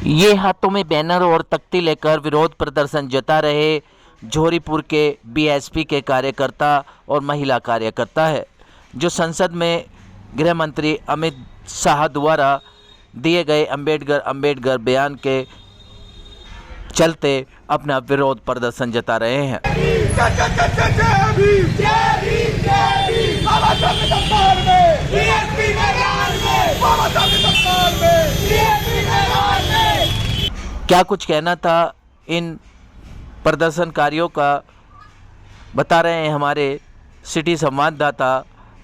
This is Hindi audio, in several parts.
ये हाथों में बैनर और तख्ती लेकर विरोध प्रदर्शन जता रहे जोहरीपुर के बीएसपी के कार्यकर्ता और महिला कार्यकर्ता है, जो संसद में गृह मंत्री अमित शाह द्वारा दिए गए अंबेडकर बयान के चलते अपना विरोध प्रदर्शन जता रहे हैं। क्या कुछ कहना था इन प्रदर्शनकारियों का, बता रहे हैं हमारे सिटी संवाददाता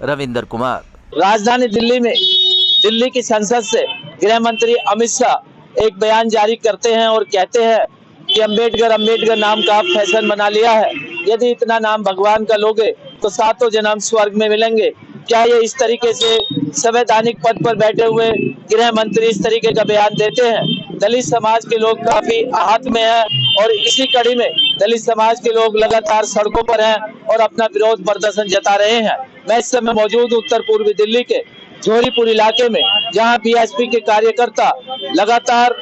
रविंदर कुमार। राजधानी दिल्ली में दिल्ली की संसद से गृह मंत्री अमित शाह एक बयान जारी करते हैं और कहते हैं कि अंबेडकर नाम का आप फैशन बना लिया है। यदि इतना नाम भगवान का लोगे तो सातों जन्म स्वर्ग में मिलेंगे। क्या ये इस तरीके से संवैधानिक पद पर बैठे हुए गृह मंत्री इस तरीके का बयान देते हैं? दलित समाज के लोग काफी आहत में हैं और इसी कड़ी में दलित समाज के लोग लगातार सड़कों पर हैं और अपना विरोध प्रदर्शन जता रहे हैं। मैं इस समय मौजूद उत्तर पूर्वी दिल्ली के जोहरीपुर इलाके में, जहां बीएसपी के कार्यकर्ता लगातार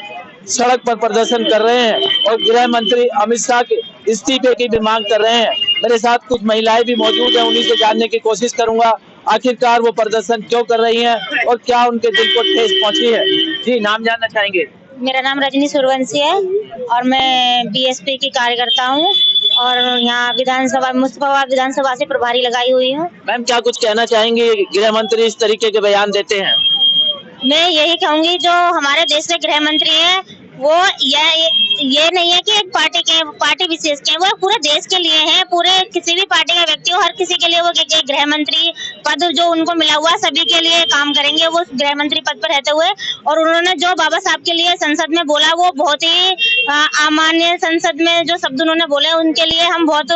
सड़क पर प्रदर्शन कर रहे हैं और गृह मंत्री अमित शाह के इस्तीफे की भी मांग कर रहे हैं। मेरे साथ कुछ महिलाएं भी मौजूद हैं, उन्हीं से जानने की कोशिश करूंगा आखिरकार वो प्रदर्शन क्यों कर रही हैं और क्या उनके दिल को ठेस पहुंची है। जी, नाम जानना चाहेंगे? मेरा नाम रजनी सूर्यवंशी है और मैं बीएसपी की कार्यकर्ता हूँ और यहाँ मुस्तफाबाद विधानसभा से प्रभारी लगाई हुई हूँ। मैम, क्या कुछ कहना चाहेंगे? गृह मंत्री इस तरीके के बयान देते हैं। मैं यही कहूंगी, जो हमारे देश के गृह मंत्री हैं वो ये नहीं है कि एक पार्टी विशेष के, वो पूरे देश के लिए हैं। पूरे किसी भी पार्टी का व्यक्ति हो, हर किसी के लिए वो गृह मंत्री पद जो उनको मिला हुआ सभी के लिए काम करेंगे वो गृह मंत्री पद पर रहते हुए। और उन्होंने जो बाबा साहब के लिए संसद में बोला वो बहुत ही अमान्य, संसद में जो शब्द उन्होंने बोले उनके लिए हम बहुत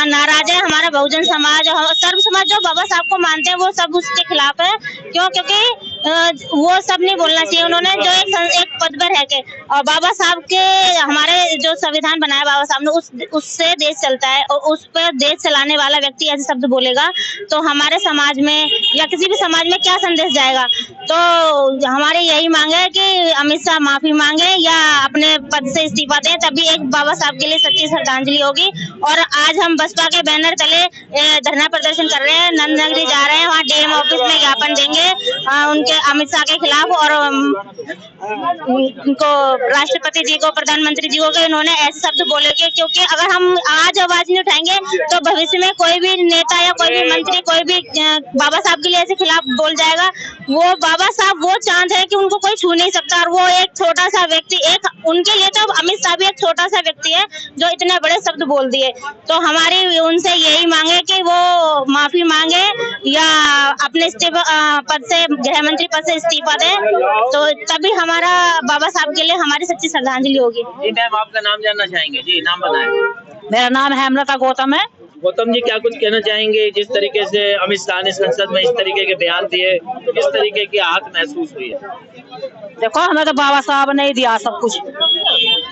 नाराज है। हमारा बहुजन समाज, सर्व समाज जो बाबा साहब को मानते हैं वो सब उसके खिलाफ है। क्योंकि वो सब नहीं बोलना चाहिए। उन्होंने जो एक पद पर है के और बाबा साहब के, हमारे जो संविधान बनाया बाबा साहब ने उससे देश चलता है और उस पर देश चलाने वाला व्यक्ति ऐसे शब्द बोलेगा तो हमारे समाज में या किसी भी समाज में क्या संदेश जाएगा। तो हमारी यही मांग है कि अमित शाह माफी मांगे या अपने पद से इस्तीफा दें, तभी एक बाबा साहब के लिए सच्ची श्रद्धांजलि होगी। और आज हम बसपा के बैनर तले धरना प्रदर्शन कर रहे हैं, नंदनगरी जा रहे हैं, वहाँ डीएम ऑफिस में ज्ञापन देंगे उनके अमित शाह के खिलाफ और उनको राष्ट्रपति जी को, प्रधानमंत्री जी को इन्होंने ऐसे शब्द बोलेंगे। क्योंकि अगर हम आज आवाज नहीं उठाएंगे तो भविष्य में कोई भी नेता या कोई भी मंत्री कोई भी बाबा साहब के लिए ऐसे खिलाफ बोल जाएगा। वो बाबा साहब वो चांद है कि उनको कोई छू नहीं सकता और वो एक छोटा सा व्यक्ति, एक उनके लिए तो अमित शाह भी एक छोटा सा व्यक्ति है जो इतने बड़े शब्द बोल दिए। तो हमारी उनसे यही मांगे कि वो माफी मांगे या अपने पद से, गृह मंत्री पद से इस्तीफा दें, तो तभी हमारा बाबा साहब के लिए हमारी सच्ची श्रद्धांजलि होगी। जी मैम, आपका नाम जानना चाहेंगे? जी, नाम बताएं। मेरा नाम हेमलता गौतम है। गौतम जी, क्या कुछ कहना चाहेंगे? जिस तरीके से अमित शाह ने संसद में इस तरीके के बयान दिए, किस तरीके की आहत महसूस हुई है? देखो, हमें तो बाबा साहब ने ही दिया सब कुछ।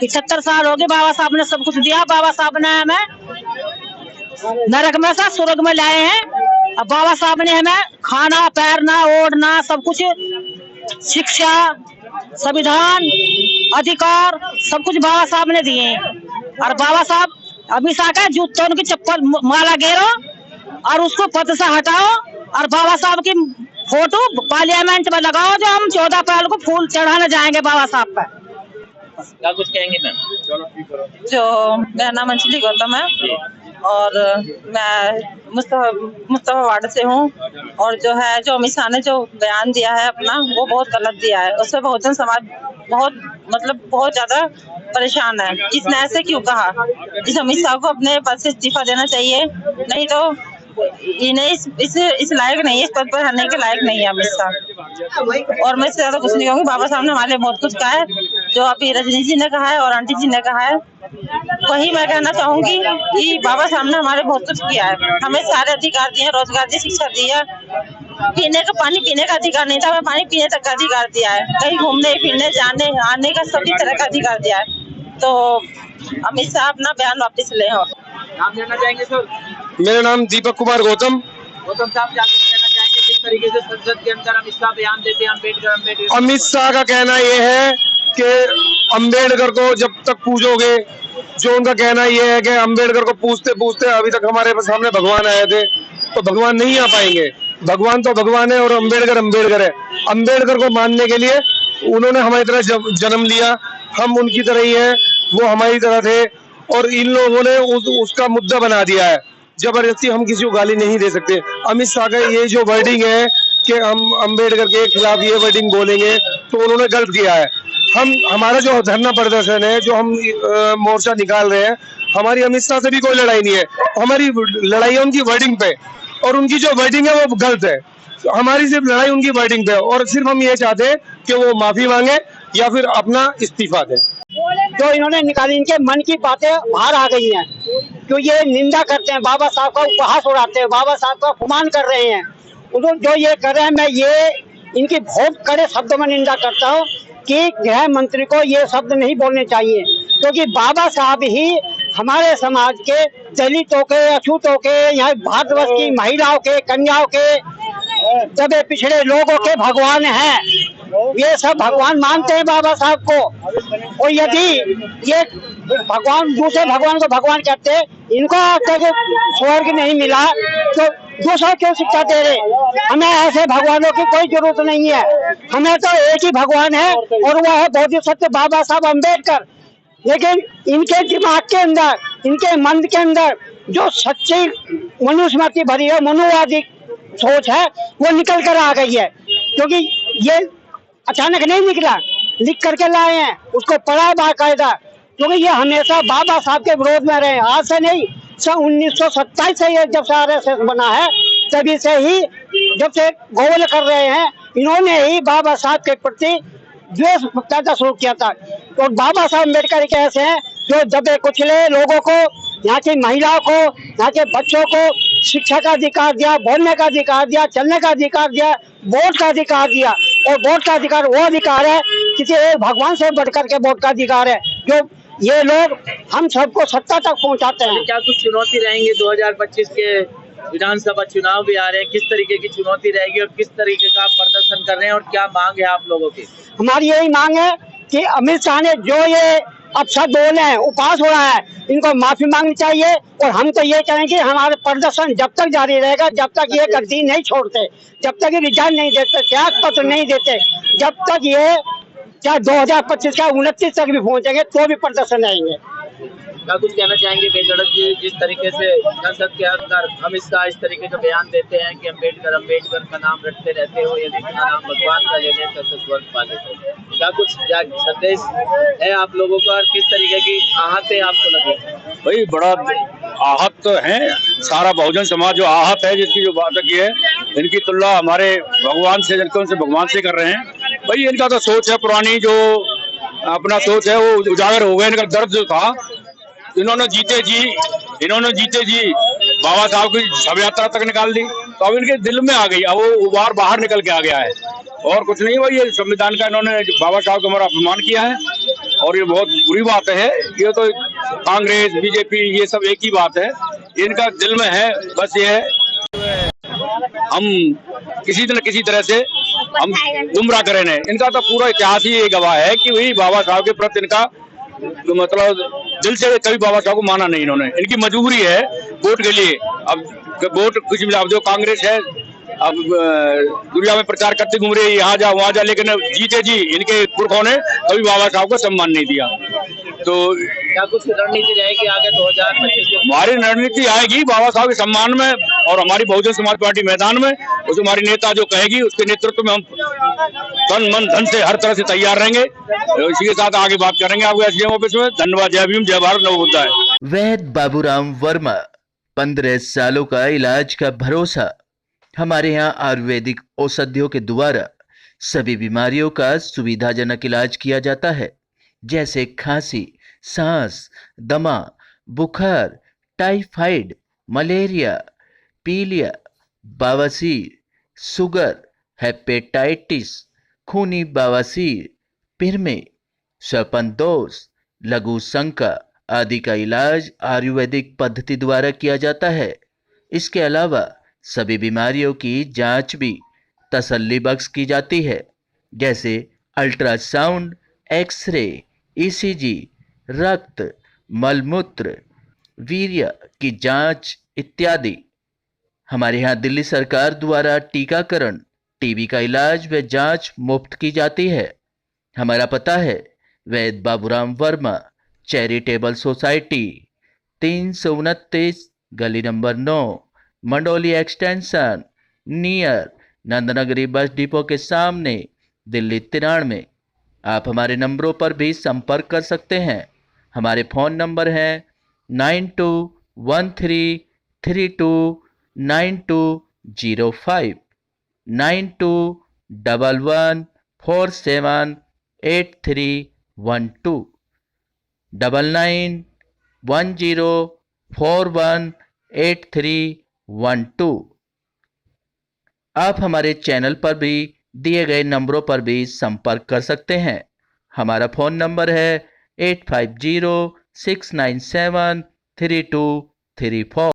75 साल हो गए बाबा साहब ने सब कुछ दिया। बाबा साहब ने हमें नरक में से स्वर्ग में लाए हैं। अब बाबा साहब ने हमें खाना, पैरना, ओढ़ना, सब कुछ, शिक्षा, संविधान, अधिकार, सब कुछ बाबा साहब ने दिए हैं। और बाबा साहब अमित शाह का जूतों की चप्पल माला घेरो और उसको पद से हटाओ और बाबा साहब की फोटो पार्लियामेंट में लगाओ, जो हम 14 अप्रैल को फूल चढ़ाने जाएंगे बाबा साहब पर। क्या कुछ कहेंगे मैम? जो मेरा नाम अंजलि गौतम है और मैं मुस्तफा वार्ड से हूँ। और जो है, जो अमित शाह ने जो बयान दिया है अपना, वो बहुत गलत दिया है। उससे बहुजन समाज बहुत ज्यादा परेशान है। इसने ऐसे क्यों कहा? इस अमित शाह को अपने पद से इस्तीफा देना चाहिए, नहीं तो इन्हें इस लायक नहीं है, इस पद पर रहने के लायक नहीं है अमित शाह। और मैं इससे ज्यादा कुछ नहीं कहूँगी। बाबा साहब ने हमारे लिए बहुत कुछ कहा है, जो अभी रजनी जी ने कहा है और आंटी जी ने कहा है, वही मैं कहना चाहूंगी कि बाबा साहब ने हमारे बहुत कुछ किया है। हमें सारे अधिकार दिए, रोजगार दिया, शिक्षा दिया, पीने का पानी पीने का अधिकार नहीं था, हमें पानी पीने तक का अधिकार दिया है, कहीं घूमने फिरने जाने आने का सभी तरह का अधिकार दिया है। तो अमित शाह अपना बयान वापस ले। नाम जानना चाहेंगे सर? मेरा नाम दीपक कुमार गौतम। गौतम साहब, क्या कुछ कहना चाहेंगे? किस तरीके से संसद के अंदर अमित शाह बयान देते हैं अमित शाह का कहना यह है कि अंबेडकर को जब तक पूजोगे, जो उनका कहना ये है कि अंबेडकर को पूछते पूछते अभी तक हमारे सामने भगवान आए थे, तो भगवान नहीं आ पाएंगे। भगवान तो भगवान है और अंबेडकर अंबेडकर है। अंबेडकर को मानने के लिए उन्होंने हमारी तरह जन्म लिया, हम उनकी तरह ही हैं, वो हमारी तरह थे, और इन लोगों ने उसका मुद्दा बना दिया है। जबरदस्ती हम किसी को गाली नहीं दे सकते। अमित शाह का ये जो वर्डिंग है कि हम अंबेडकर के खिलाफ ये वर्डिंग बोलेंगे, तो उन्होंने गलत किया है। हमारा जो धरना प्रदर्शन है, जो हम मोर्चा निकाल रहे हैं, हमारी अमित शाह से भी कोई लड़ाई नहीं है। हमारी लड़ाई है उनकी वर्डिंग पे, और उनकी जो वर्डिंग है वो गलत है। हमारी सिर्फ लड़ाई उनकी वर्डिंग पे, और सिर्फ हम ये चाहते हैं कि वो माफी मांगे या फिर अपना इस्तीफा दें। जो इन्होंने निकाली, इनके मन की बातें बाहर आ गई हैं। जो ये निंदा करते हैं, बाबा साहब का उपहास उड़ाते हैं, बाबा साहब का अपमान कर रहे हैं, जो ये कर रहे हैं, मैं ये इनकी बहुत कड़े शब्दों में निंदा करता हूँ कि गृह मंत्री को ये शब्द नहीं बोलने चाहिए, क्योंकि बाबा साहब ही हमारे समाज के दलितों के, अछूतों के, यहाँ भारतवर्ष की महिलाओं के, कन्याओं के, दबे पिछड़े लोगों के भगवान हैं। ये सब भगवान मानते हैं बाबा साहब को, और यदि ये भगवान दूसरे भगवान को भगवान कहते, इनको आज तक स्वर्ग नहीं मिला, तो दूसरा क्यों शिक्षा दे रहे? हमें ऐसे भगवानों की कोई जरूरत नहीं है। हमें तो एक ही भगवान है, और वह है बोधिसत्व बाबा साहब अम्बेडकर। लेकिन इनके दिमाग के अंदर, इनके मन के अंदर जो सच्ची मनुस्मृति भरी है, मनुवादी सोच है, वो निकल कर आ गई है। क्योंकि ये अचानक नहीं निकला, लिख करके लाए हैं, उसको पढ़ा बाकायदा, क्योंकि ये हमेशा बाबा साहब के विरोध में रहे। आज से नहीं, 1927 से ये जब से RSS बना है, तभी से ही जब से गोवल कर रहे हैं, इन्होंने ही बाबा साहब के प्रति द्वेष पैदा शुरू किया था। तो बाबा साहब अम्बेडकर एक ऐसे हैं जो दबे कुचले लोगों को, यहाँ की महिलाओं को, यहाँ के बच्चों को शिक्षा का अधिकार दिया, बोलने का अधिकार दिया, चलने का अधिकार दिया, वोट का अधिकार दिया। और वोट का अधिकार वो अधिकार है, किसी एक भगवान से बढ़कर के वोट का अधिकार है, जो ये लोग हम सबको सत्ता तक पहुंचाते हैं। क्या कुछ चुनौती रहेंगी? 2025 के विधानसभा चुनाव भी आ रहे हैं, किस तरीके की चुनौती रहेगी और किस तरीके का आप प्रदर्शन कर रहे हैं और क्या मांग है आप लोगों की? हमारी यही मांग है कि अमित शाह ने जो ये अपशब्द बोले हैं, उपहास हो रहा है, इनको माफी मांगनी चाहिए। और हम तो ये कहेंगे, हमारा प्रदर्शन जब तक जारी रहेगा, जब तक ये गद्दी नहीं छोड़ते, जब तक ये रिजाइन नहीं देते, त्याग पत्र नहीं देते, जब तक ये चाहे 2025 का 29 तक भी पहुंचेंगे तो भी प्रदर्शन रहेंगे। क्या कुछ कहना चाहेंगे बेजड़क जी, जिस तरीके से संसद के अंदर अमित शाह इस तरीके का बयान देते हैं कि अम्बेडकर का नाम रटते रहते हो, यदि इतना नाम भगवान का ले लेते तो स्वर्ग पा लेते, क्या कुछ संदेश है आप लोगों का और किस तरीके की आहत है आपको लगे? भाई बड़ा आहत तो है, सारा बहुजन समाज जो आहत है, जिसकी जो बात की है, इनकी तुलना हमारे भगवान से, जिनको उनसे भगवान से कर रहे हैं। भाई इनका तो सोच है पुरानी, जो अपना सोच है वो उजागर हो गया। इनका दर्द जो था, इन्होंने जीते जी बाबा साहब की शव यात्रा तक निकाल दी, तो अब इनके दिल में आ गई, अब वो उबार बाहर निकल के आ गया है। और कुछ नहीं, भाई ये संविधान का इन्होंने बाबा साहब का हमारा अपमान किया है, और ये बहुत बुरी बात है। ये तो कांग्रेस बीजेपी ये सब एक ही बात है, इनका दिल में है। बस ये है, हम किसी न किसी तरह से हम गुमराह करें हैं। इनका तो पूरा इतिहास ही ये गवाह है कि वही बाबा साहब के प्रति इनका तो मतलब दिल से कभी बाबा साहब को माना नहीं इन्होंने। इनकी मजबूरी है वोट के लिए। अब वोट कुछ भी, अब जो कांग्रेस है अब दुनिया में प्रचार करते घूम रही है, यहाँ जा वहाँ जा, लेकिन जीते जी इनके पुरखों ने कभी बाबा साहब को सम्मान नहीं दिया। तो क्या कुछ रणनीति रहेगी आगे 2025 में? हमारी रणनीति आएगी बाबा साहब के सम्मान में, और हमारी बहुजन समाज पार्टी मैदान में, उस हमारी नेता जो कहेगी उसके नेतृत्व में हम तन मन धन से हर तरह से तैयार रहेंगे। इसी के साथ आगे बात करेंगे आपको SDM ऑफिस में। धन्यवाद। जय भीम, जय भारत, नव बुद्धा है। वैद्य बाबूराम वर्मा, 15 सालों का इलाज का भरोसा। हमारे यहाँ आयुर्वेदिक औषधियों के द्वारा सभी बीमारियों का सुविधाजनक इलाज किया जाता है, जैसे खांसी, सांस, दमा, बुखार, टाइफाइड, मलेरिया, पीलिया, बवासीर, शुगर, हेपेटाइटिस, खूनी बवासीर, पिरमे, श्वपनदोष, लघु शंका आदि का इलाज आयुर्वेदिक पद्धति द्वारा किया जाता है। इसके अलावा सभी बीमारियों की जांच भी तसल्ली बख्श की जाती है, जैसे अल्ट्रासाउंड, एक्सरे, ईसीजी, रक्त, मलमूत्र, वीर्य की जांच इत्यादि। हमारे यहाँ दिल्ली सरकार द्वारा टीकाकरण, टीबी का इलाज व जांच मुफ्त की जाती है। हमारा पता है वैद्य बाबूराम वर्मा, चैरिटेबल सोसाइटी, 329 गली number 9, Mandoli extension, near Nand Nagri bus depot के सामने, दिल्ली 93। आप हमारे नंबरों पर भी संपर्क कर सकते हैं। हमारे फ़ोन नंबर हैं 9213329205, 9211478312, 9910418312। आप हमारे चैनल पर भी दिए गए नंबरों पर भी संपर्क कर सकते हैं। हमारा फ़ोन नंबर है 8506973234।